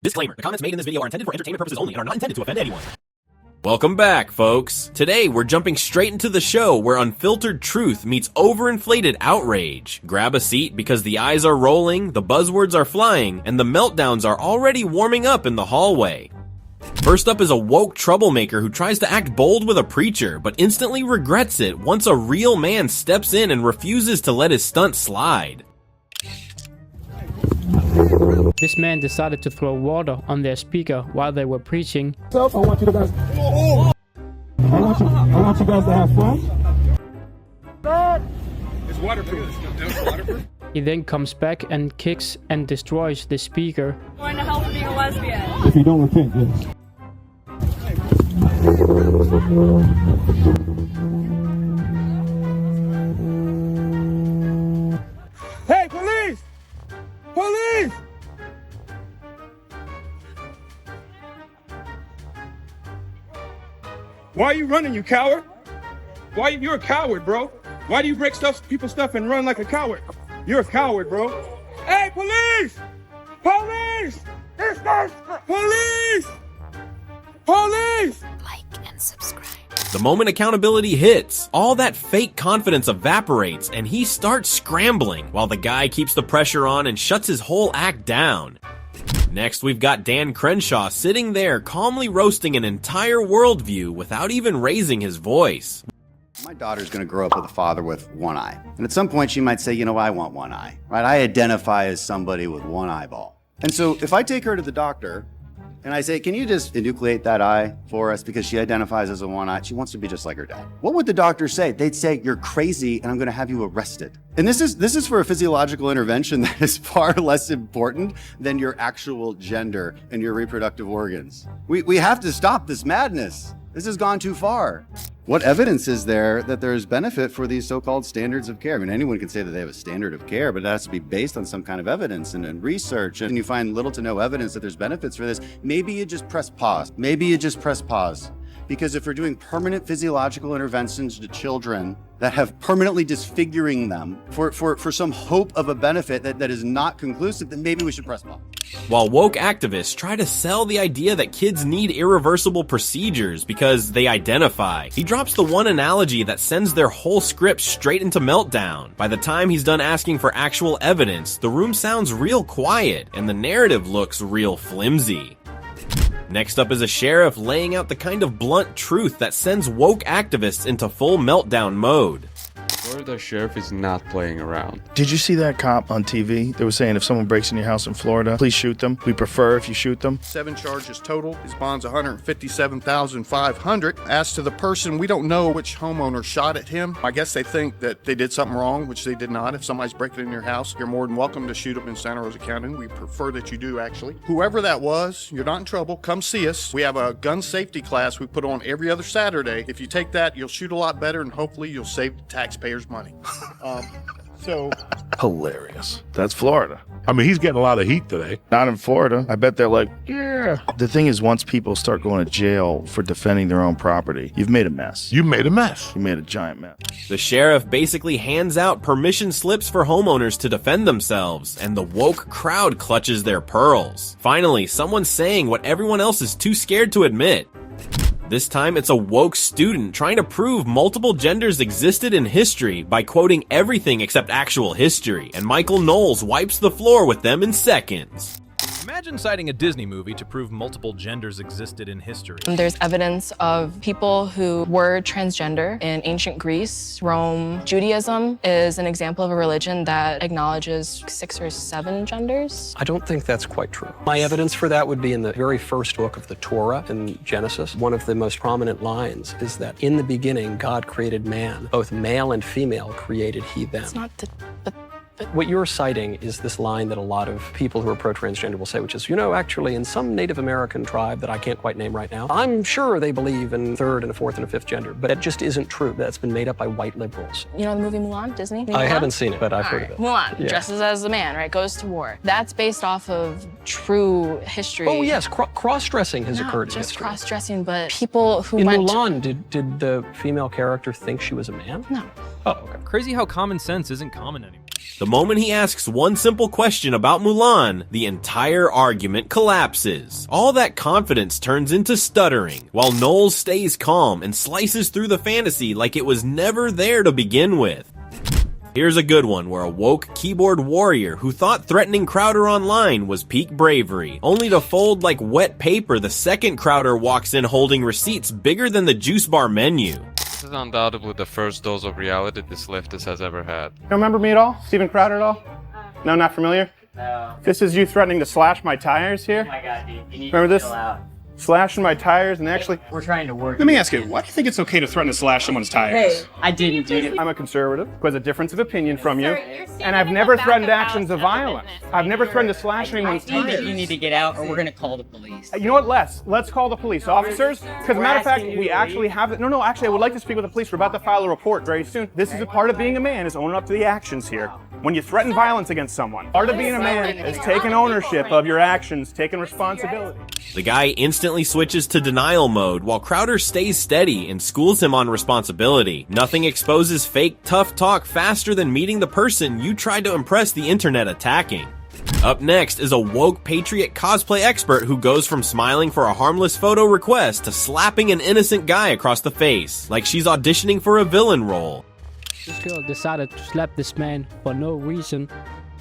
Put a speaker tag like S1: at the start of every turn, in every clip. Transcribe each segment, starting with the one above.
S1: Disclaimer, the comments made in this video are intended for entertainment purposes only and are not intended to offend anyone.
S2: Welcome back, folks. Today, we're jumping straight into the show where unfiltered truth meets overinflated outrage. Grab a seat because the eyes are rolling, the buzzwords are flying, and the meltdowns are already warming up in the hallway. First up is a woke troublemaker who tries to act bold with a preacher, but instantly regrets it once a real man steps in and refuses to let his stunt slide.
S3: This man decided to throw water on their speaker while they were preaching.
S4: I want you guys to have fun.
S5: It's waterproof.
S3: He then comes back and kicks and destroys the speaker.
S6: Going to hell for being a lesbian.
S4: If you don't repent, yes.
S5: Hey, police! Police! Why are you running, you coward? You're a coward, bro. Why do you break people's stuff and run like a coward? You're a coward, bro. Hey, police! Police! Police! Police!
S6: Like and subscribe.
S2: The moment accountability hits, all that fake confidence evaporates and he starts scrambling while the guy keeps the pressure on and shuts his whole act down. Next, we've got Dan Crenshaw sitting there calmly roasting an entire worldview without even raising his voice.
S7: My daughter's going to grow up with a father with one eye. And at some point she might say, you know, I want one eye, right? I identify as somebody with one eyeball. And so if I take her to the doctor and I say, can you just enucleate that eye for us because she identifies as a one eye, she wants to be just like her dad. What would the doctor say? They'd say, you're crazy and I'm going to have you arrested. And this is for a physiological intervention that is far less important than your actual gender and your reproductive organs. We have to stop this madness. This has gone too far. What evidence is there that there's benefit for these so-called standards of care? I mean, anyone can say that they have a standard of care, but it has to be based on some kind of evidence and research. And you find little to no evidence that there's benefits for this. Maybe you just press pause. Because if we're doing permanent physiological interventions to children that have permanently disfiguring them for some hope of a benefit that is not conclusive, then maybe we should press pause.
S2: While woke activists try to sell the idea that kids need irreversible procedures because they identify, he drops the one analogy that sends their whole script straight into meltdown. By the time he's done asking for actual evidence, the room sounds real quiet and the narrative looks real flimsy. Next up is a sheriff laying out the kind of blunt truth that sends woke activists into full meltdown mode.
S8: Florida sheriff is not playing around.
S9: Did you see that cop on TV? They were saying if someone breaks in your house in Florida, please shoot them. We prefer if you shoot them.
S10: 7 charges total. His bond's $157,500. As to the person, we don't know which homeowner shot at him. I guess they think that they did something wrong, which they did not. If somebody's breaking in your house, you're more than welcome to shoot them in Santa Rosa County. We prefer that you do, actually. Whoever that was, you're not in trouble. Come see us. We have a gun safety class we put on every other Saturday. If you take that, you'll shoot a lot better, and hopefully you'll save the taxpayers money.
S9: Hilarious. That's Florida.
S11: I mean, he's getting a lot of heat today.
S9: Not in Florida. I bet they're like, yeah. The thing is, once people start going to jail for defending their own property, you've made a mess.
S11: You made a mess.
S9: You made a giant mess.
S2: The sheriff basically hands out permission slips for homeowners to defend themselves, and the woke crowd clutches their pearls. Finally, someone's saying what everyone else is too scared to admit. This time, it's a woke student trying to prove multiple genders existed in history by quoting everything except actual history, and Michael Knowles wipes the floor with them in seconds.
S12: Imagine citing a Disney movie to prove multiple genders existed in history.
S13: There's evidence of people who were transgender in ancient Greece, Rome. Judaism is an example of a religion that acknowledges 6 or 7 genders.
S14: I don't think that's quite true. My evidence for that would be in the very first book of the Torah in Genesis. One of the most prominent lines is that in the beginning, God created man. Both male and female created he them.
S13: It's not the...
S14: What you're citing is this line that a lot of people who are pro-transgender will say, which is, you know, actually in some Native American tribe that I can't quite name right now, I'm sure they believe in 3rd and a 4th and a 5th gender, but that just isn't true. That's been made up by white liberals.
S13: You know the movie Mulan, Disney?
S14: I haven't seen it, but I've heard of it.
S13: Mulan, dresses as a man, right, goes to war. That's based off of true history.
S14: Oh yes, cross-dressing has occurred in history.
S13: Not just cross-dressing, but people who
S14: in
S13: went...
S14: Mulan, did the female character think she was a man?
S13: No.
S14: Oh, okay.
S12: Crazy how common sense isn't common anymore.
S2: The moment he asks one simple question about Mulan, the entire argument collapses. All that confidence turns into stuttering, while Knowles stays calm and slices through the fantasy like it was never there to begin with. Here's a good one where a woke keyboard warrior who thought threatening Crowder online was peak bravery, only to fold like wet paper the second Crowder walks in holding receipts bigger than the juice bar menu.
S8: This is undoubtedly the first dose of reality this leftist has ever had.
S5: You remember me at all? Steven Crowder at all? No, not familiar?
S15: No.
S5: This is you threatening to slash my tires here?
S15: Oh my god, dude. You need
S5: Remember
S15: to
S5: this?
S15: chill out.
S5: Slashing my tires and actually...
S15: We're trying to work.
S5: Let me ask you, why do you think it's okay to threaten to slash someone's tires?
S15: Hey, I didn't do it.
S5: I'm a conservative who has a difference of opinion from you, and I've never threatened actions of violence. I've never threatened to slash anyone's tires.
S15: You need to get out or we're going to call the police.
S5: You know what, let's call the police officers, because matter of fact, we actually have... No, actually, I would like to speak with the police. We're about to file a report very soon. This is a part of being a man, is owning up to the actions here. When you threaten violence against someone, part of being a man is taking ownership of your actions, taking responsibility.
S2: The guy instantly switches to denial mode while Crowder stays steady and schools him on responsibility. Nothing exposes fake tough talk faster than meeting the person you tried to impress the internet attacking. Up next is a woke patriot cosplay expert who goes from smiling for a harmless photo request to slapping an innocent guy across the face, like she's auditioning for a villain role.
S3: This girl decided to slap this man for no reason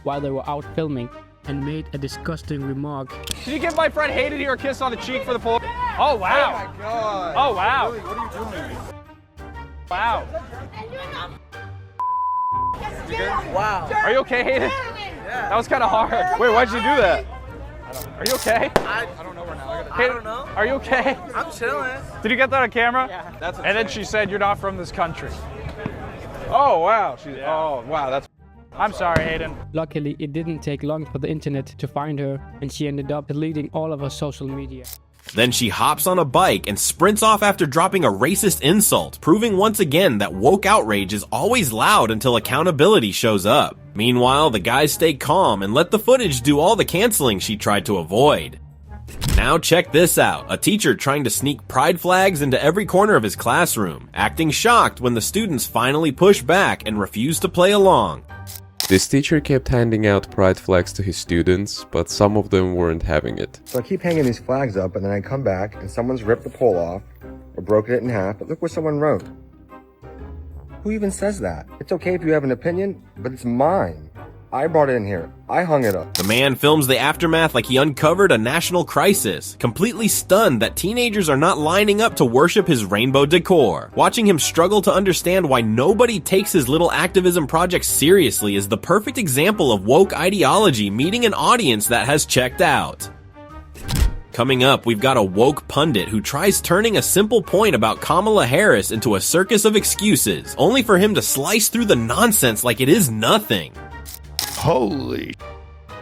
S3: while they were out filming and made a disgusting remark.
S5: Did you give my friend Hayden here a kiss on the cheek for the poll? Oh, wow. Oh, my God. Oh, wow. Really? What are you doing? Wow.
S15: Wow.
S5: Are you okay, Hayden? Yeah. That was kind of hard. Wait, why'd you do that? Are you okay?
S15: I don't know right now.
S5: I don't know. Are you okay?
S15: I'm chilling.
S5: Did you get that on camera?
S15: Yeah.
S5: And then she said, you're not from this country. Oh, wow. Oh, wow. That's... I'm sorry, Hayden.
S3: Luckily, it didn't take long for the internet to find her, and she ended up deleting all of her social media.
S2: Then she hops on a bike and sprints off after dropping a racist insult, proving once again that woke outrage is always loud until accountability shows up. Meanwhile, the guys stay calm and let the footage do all the canceling she tried to avoid. Now check this out, a teacher trying to sneak pride flags into every corner of his classroom, acting shocked when the students finally push back and refuse to play along.
S8: This teacher kept handing out pride flags to his students, but some of them weren't having it.
S16: So I keep hanging these flags up, and then I come back and someone's ripped the pole off or broken it in half, but look what someone wrote. Who even says that? It's okay if you have an opinion, but it's mine. I brought it in here. I hung it up.
S2: The man films the aftermath like he uncovered a national crisis, completely stunned that teenagers are not lining up to worship his rainbow decor. Watching him struggle to understand why nobody takes his little activism project seriously is the perfect example of woke ideology meeting an audience that has checked out. Coming up, we've got a woke pundit who tries turning a simple point about Kamala Harris into a circus of excuses, only for him to slice through the nonsense like it is nothing.
S9: Holy.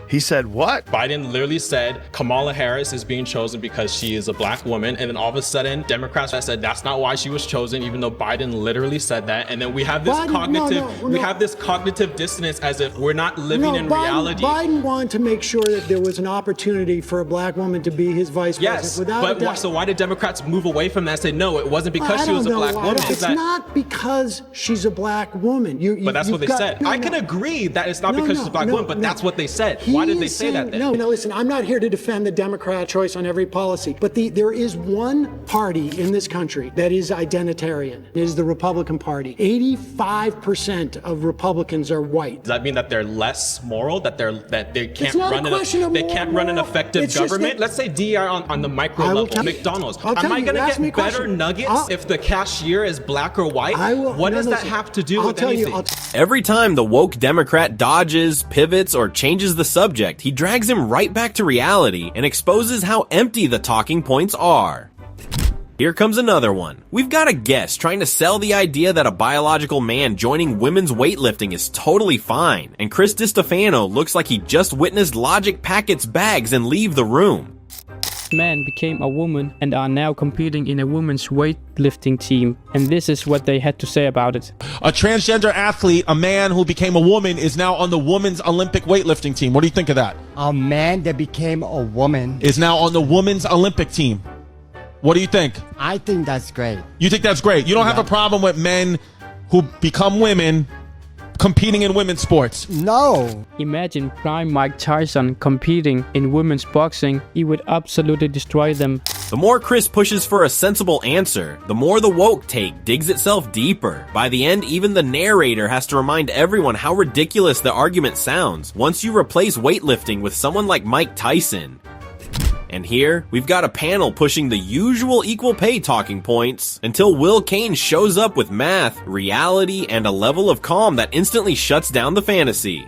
S9: He said what?
S17: Biden literally said Kamala Harris is being chosen because she is a black woman, and then all of a sudden Democrats said that's not why she was chosen, even though Biden literally said that. And then we have this cognitive dissonance as if we're not living in reality.
S18: Biden wanted to make sure that there was an opportunity for a black woman to be his vice president.
S17: But so why did Democrats move away from that and say no, it wasn't because she was a black woman?
S18: It's not because she's a black woman.
S17: But that's what they said. I can agree that it's not because she's a black woman, but that's what they said. Why did they say that then?
S18: No, listen, I'm not here to defend the Democrat choice on every policy, but there is one party in this country that is identitarian. It is the Republican Party. 85% of Republicans are white.
S17: Does that mean that they're less moral? That they can't run an effective government? Let's say DEI on the micro level. McDonald's. Am I going to get better nuggets if the cashier is black or white? What does that have to do with anything?
S2: Every time the woke Democrat dodges, pivots, or changes the subject, he drags him right back to reality and exposes how empty the talking points are. Here comes another one. We've got a guest trying to sell the idea that a biological man joining women's weightlifting is totally fine, and Chris DiStefano looks like he just witnessed Logic pack its bags and leave the room.
S3: Man became a woman and are now competing in a women's weightlifting team, and this is what they had to say about it.
S19: A transgender athlete, a man who became a woman, is now on the women's Olympic weightlifting team. What do you think of that?
S20: A man that became a woman
S19: is now on the women's Olympic team. What do you think?
S20: I think that's great.
S19: You think that's great? You don't have a problem with men who become women competing in women's sports?
S20: No.
S3: Imagine prime Mike Tyson competing in women's boxing. He would absolutely destroy them.
S2: The more Chris pushes for a sensible answer, the more the woke take digs itself deeper. By the end, even the narrator has to remind everyone how ridiculous the argument sounds once you replace weightlifting with someone like Mike Tyson. And here, we've got a panel pushing the usual equal pay talking points until Will Kane shows up with math, reality, and a level of calm that instantly shuts down the fantasy.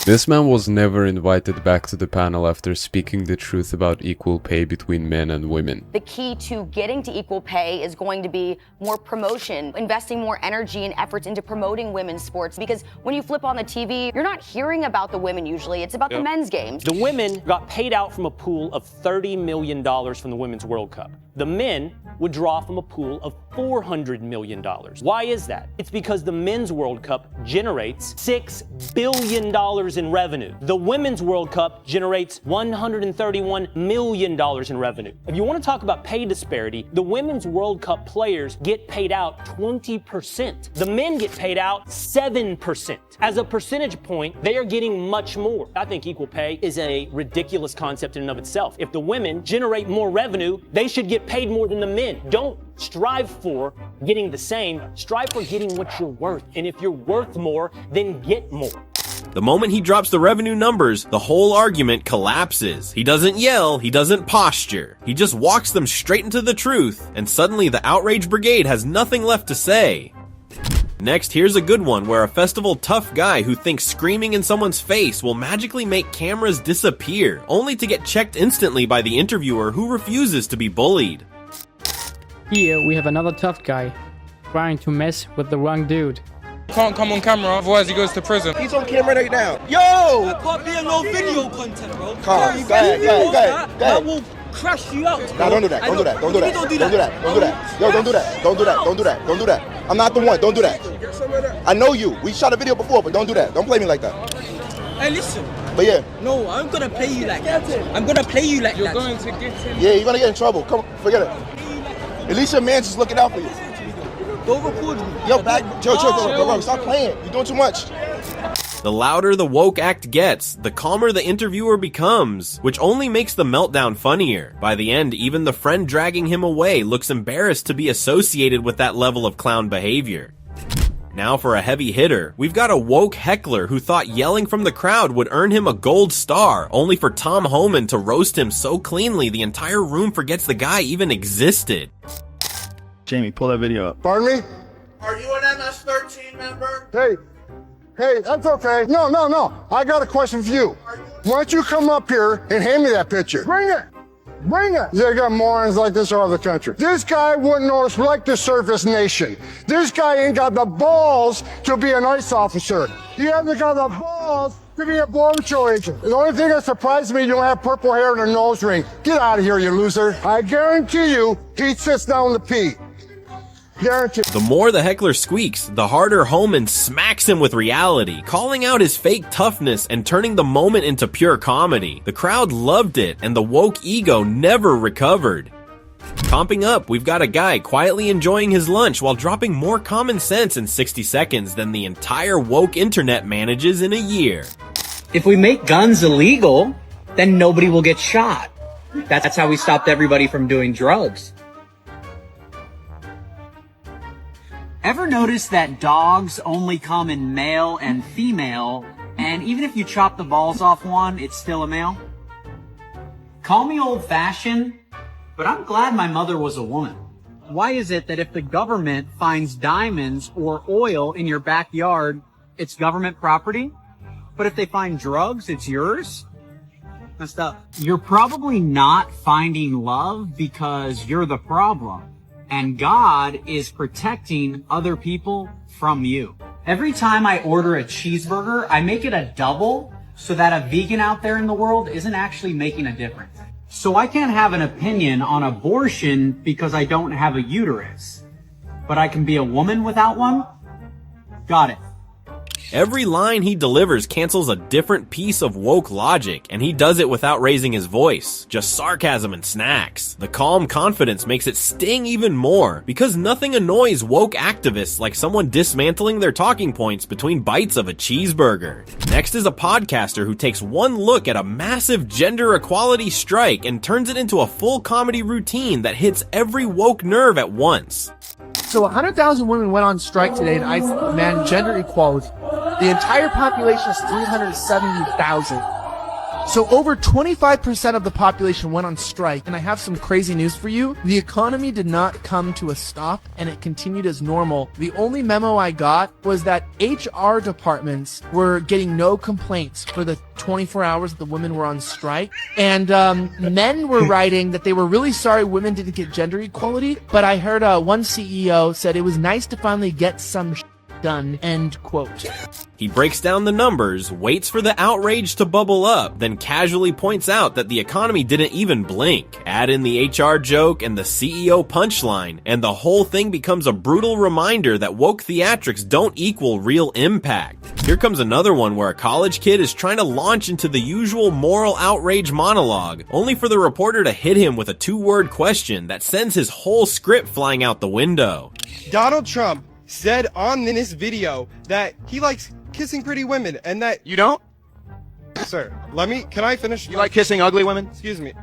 S8: This man was never invited back to the panel after speaking the truth about equal pay between men and women.
S21: The key to getting to equal pay is going to be more promotion, investing more energy and efforts into promoting women's sports, because when you flip on the TV, you're not hearing about the women usually, it's about the men's games.
S22: The women got paid out from a pool of $30 million from the Women's World Cup. The men would draw from a pool of $400 million. Why is that? It's because the Men's World Cup generates $6 billion in revenue. The Women's World Cup generates $131 million in revenue. If you want to talk about pay disparity, the Women's World Cup players get paid out 20%. The men get paid out 7%. As a percentage point, they are getting much more. I think equal pay is a ridiculous concept in and of itself. If the women generate more revenue, they should get paid more than the men. Don't strive for getting the same, strive for getting what you're worth. And if you're worth more, then get more.
S2: The moment he drops the revenue numbers, the whole argument collapses. He doesn't yell, he doesn't posture. He just walks them straight into the truth, and suddenly the outrage brigade has nothing left to say. Next, here's a good one where a festival tough guy who thinks screaming in someone's face will magically make cameras disappear, only to get checked instantly by the interviewer who refuses to be bullied.
S3: Here we have another tough guy trying to mess with the wrong dude.
S5: Can't come on camera, otherwise he goes to prison.
S23: He's on camera right now. Yo!
S15: That can't be no video content, bro.
S23: Calm. Go ahead.
S15: That will crash you out.
S23: No, don't do that. Don't do that. Don't do that. Don't do that. Yo, don't do that. Don't do that. Don't do that. Don't do that. I'm not the one. Don't do that. I know you. We shot a video before, but don't do that. Don't play me like that.
S15: Hey, listen.
S23: But yeah.
S15: No, I'm gonna play you like that. I'm gonna play you like that.
S5: You're going to get him.
S23: Yeah, you're gonna get in trouble. Come, forget it. At least your man's just looking out for you.
S15: Don't record me.
S23: Yo, back. Chill. Stop playing. You're doing too much.
S2: The louder the woke act gets, the calmer the interviewer becomes, which only makes the meltdown funnier. By the end, even the friend dragging him away looks embarrassed to be associated with that level of clown behavior. Now for a heavy hitter, we've got a woke heckler who thought yelling from the crowd would earn him a gold star, only for Tom Homan to roast him so cleanly the entire room forgets the guy even existed.
S9: Jamie, pull that video up.
S23: Pardon me?
S24: Are you an MS-13 member?
S23: Hey, that's okay. No. I got a question for you. Why don't you come up here and hand me that picture? Bring it. They got morons like this all over the country. This guy wouldn't like to serve his nation. This guy ain't got the balls to be an ICE officer. He hasn't got the balls to be a border patrol agent. The only thing that surprised me, you don't have purple hair and a nose ring. Get out of here, you loser. I guarantee you, he sits down to pee. Guaranteed.
S2: The more the heckler squeaks, the harder Homan smacks him with reality, calling out his fake toughness and turning the moment into pure comedy. The crowd loved it, and the woke ego never recovered. Comping up, we've got a guy quietly enjoying his lunch while dropping more common sense in 60 seconds than the entire woke internet manages in a year.
S15: If we make guns illegal, then nobody will get shot. That's how we stopped everybody from doing drugs. Ever notice that dogs only come in male and female, and even if you chop the balls off one, it's still a male? Call me old-fashioned, but I'm glad my mother was a woman. Why is it that if the government finds diamonds or oil in your backyard, it's government property? But if they find drugs, it's yours? Messed up. You're probably not finding love because you're the problem. And God is protecting other people from you. Every time I order a cheeseburger, I make it a double so that a vegan out there in the world isn't actually making a difference. So I can't have an opinion on abortion because I don't have a uterus. But I can be a woman without one? Got it.
S2: Every line he delivers cancels a different piece of woke logic, and he does it without raising his voice, just sarcasm and snacks. The calm confidence makes it sting even more, because nothing annoys woke activists like someone dismantling their talking points between bites of a cheeseburger. Next is a podcaster who takes one look at a massive gender equality strike and turns it into a full comedy routine that hits every woke nerve at once.
S1: So 100,000 women went on strike today and I demand gender equality. The entire population is 370,000. So over 25% of the population went on strike, and I have some crazy news for you. The economy did not come to a stop, and it continued as normal. The only memo I got was that HR departments were getting no complaints for the 24 hours that the women were on strike, and men were writing that they were really sorry women didn't get gender equality, but I heard one CEO said it was nice to finally get some done, end quote.
S2: He breaks down the numbers, waits for the outrage to bubble up, then casually points out that the economy didn't even blink. Add in the HR joke and the CEO punchline, and the whole thing becomes a brutal reminder that woke theatrics don't equal real impact. Here comes another one where a college kid is trying to launch into the usual moral outrage monologue, only for the reporter to hit him with a two-word question that sends his whole script flying out the window.
S4: Donald Trump said on this video that he likes kissing pretty women and that—
S1: You don't?
S4: Sir, can I finish?
S1: You like kissing ugly women?
S4: Excuse me.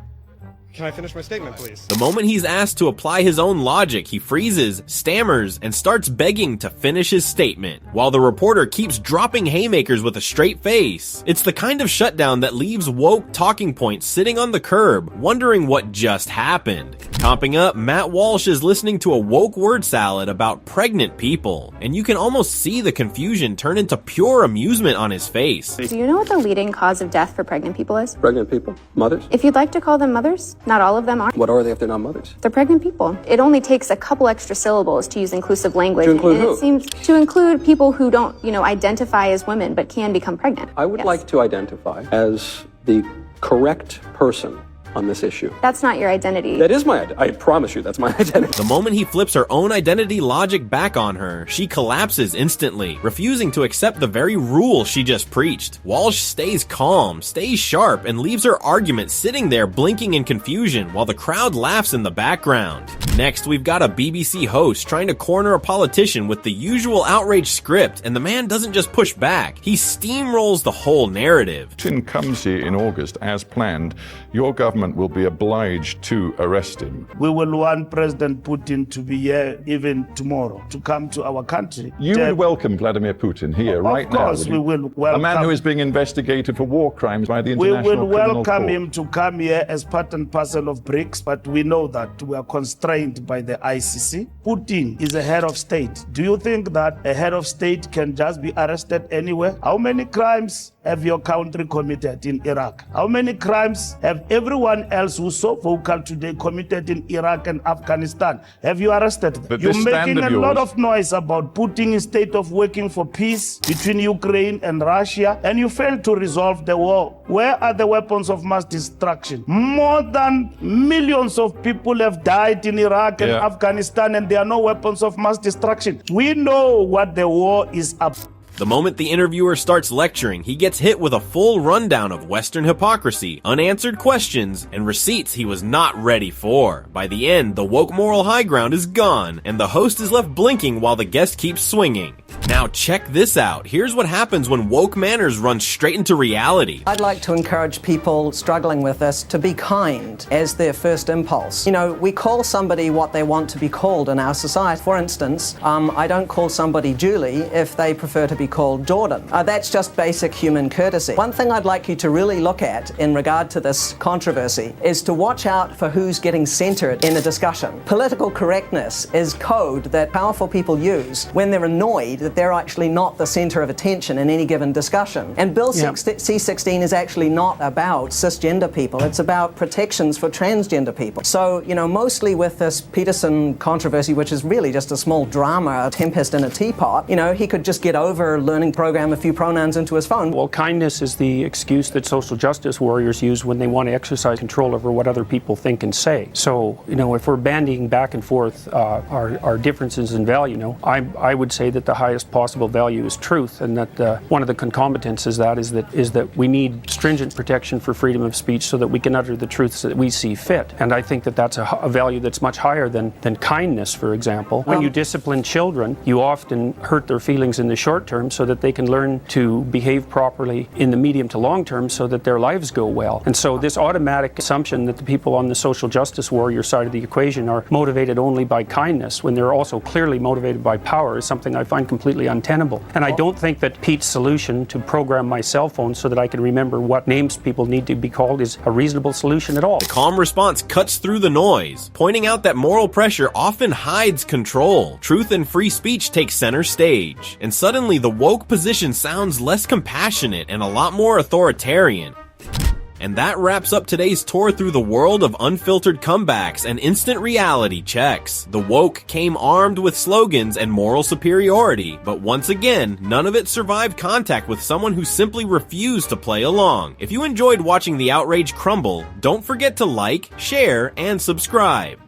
S4: Can I finish my statement, please?
S2: The moment he's asked to apply his own logic, he freezes, stammers, and starts begging to finish his statement, while the reporter keeps dropping haymakers with a straight face. It's the kind of shutdown that leaves woke talking points sitting on the curb, wondering what just happened. Comping up, Matt Walsh is listening to a woke word salad about pregnant people, and you can almost see the confusion turn into pure amusement on his face.
S6: Do you know what the leading cause of death for pregnant people is?
S14: Pregnant people? Mothers?
S6: If you'd like to call them mothers, not all of them are.
S14: What are they if they're not mothers?
S6: They're pregnant people. It only takes a couple extra syllables to use inclusive language.
S14: To include
S6: and
S14: who?
S6: It seems to include people who don't, identify as women but can become pregnant.
S14: I would like to identify as the correct person on this issue.
S6: That's not your identity.
S14: That is my I promise you, that's my identity.
S2: The moment he flips her own identity logic back on her, she collapses instantly, refusing to accept the very rule she just preached. Walsh stays calm, stays sharp, and leaves her argument sitting there blinking in confusion while the crowd laughs in the background. Next, we've got a BBC host trying to corner a politician with the usual outrage script, and the man doesn't just push back, he steamrolls the whole narrative.
S7: Putin comes here in August as planned. Your government will be obliged to arrest him.
S25: We will want President Putin to be here even tomorrow, to come to our country.
S7: You would welcome Vladimir Putin here right now?
S25: Of course we will welcome.
S7: A man who is being investigated for war crimes by the International Criminal Court.
S25: We will welcome him to come here as part and parcel of BRICS, but we know that we are constrained by the ICC. Putin is a head of state. Do you think that a head of state can just be arrested anywhere? How many crimes have your country committed in Iraq? How many crimes have everyone else who's so vocal today committed in Iraq and Afghanistan? Have you arrested them? You're making a lot of noise about Putin instead of working for peace between Ukraine and Russia, and you fail to resolve the war. Where are the weapons of mass destruction? More than millions of people have died in Iraq and Afghanistan, and there are no weapons of mass destruction. We know what the war is about.
S2: The moment the interviewer starts lecturing, he gets hit with a full rundown of Western hypocrisy, unanswered questions, and receipts he was not ready for. By the end, the woke moral high ground is gone, and the host is left blinking while the guest keeps swinging. Now check this out. Here's what happens when woke manners run straight into reality.
S26: I'd like to encourage people struggling with this to be kind as their first impulse. We call somebody what they want to be called in our society. For instance, I don't call somebody Julie if they prefer to be called Jordan. That's just basic human courtesy. One thing I'd like you to really look at in regard to this controversy is to watch out for who's getting centered in the discussion. Political correctness is code that powerful people use when they're annoyed that they're actually not the center of attention in any given discussion. And Bill C-16 is actually not about cisgender people. It's about protections for transgender people. So, mostly with this Peterson controversy, which is really just a small drama, a tempest in a teapot, he could just get over learning program a few pronouns into his phone.
S27: Well, kindness is the excuse that social justice warriors use when they want to exercise control over what other people think and say. So, if we're bandying back and forth our differences in value, I would say that the highest highest possible value is truth, and that one of the concomitants is that we need stringent protection for freedom of speech so that we can utter the truths that we see fit. And I think that that's a value that's much higher than kindness, for example. When you discipline children, you often hurt their feelings in the short term so that they can learn to behave properly in the medium to long term so that their lives go well. And so this automatic assumption that the people on the social justice warrior side of the equation are motivated only by kindness when they're also clearly motivated by power is something I find completely untenable. And I don't think that Pete's solution to program my cell phone so that I can remember what names people need to be called is a reasonable solution at all.
S2: The calm response cuts through the noise, pointing out that moral pressure often hides control. Truth and free speech take center stage, and suddenly the woke position sounds less compassionate and a lot more authoritarian. And that wraps up today's tour through the world of unfiltered comebacks and instant reality checks. The woke came armed with slogans and moral superiority, but once again, none of it survived contact with someone who simply refused to play along. If you enjoyed watching the outrage crumble, don't forget to like, share, and subscribe.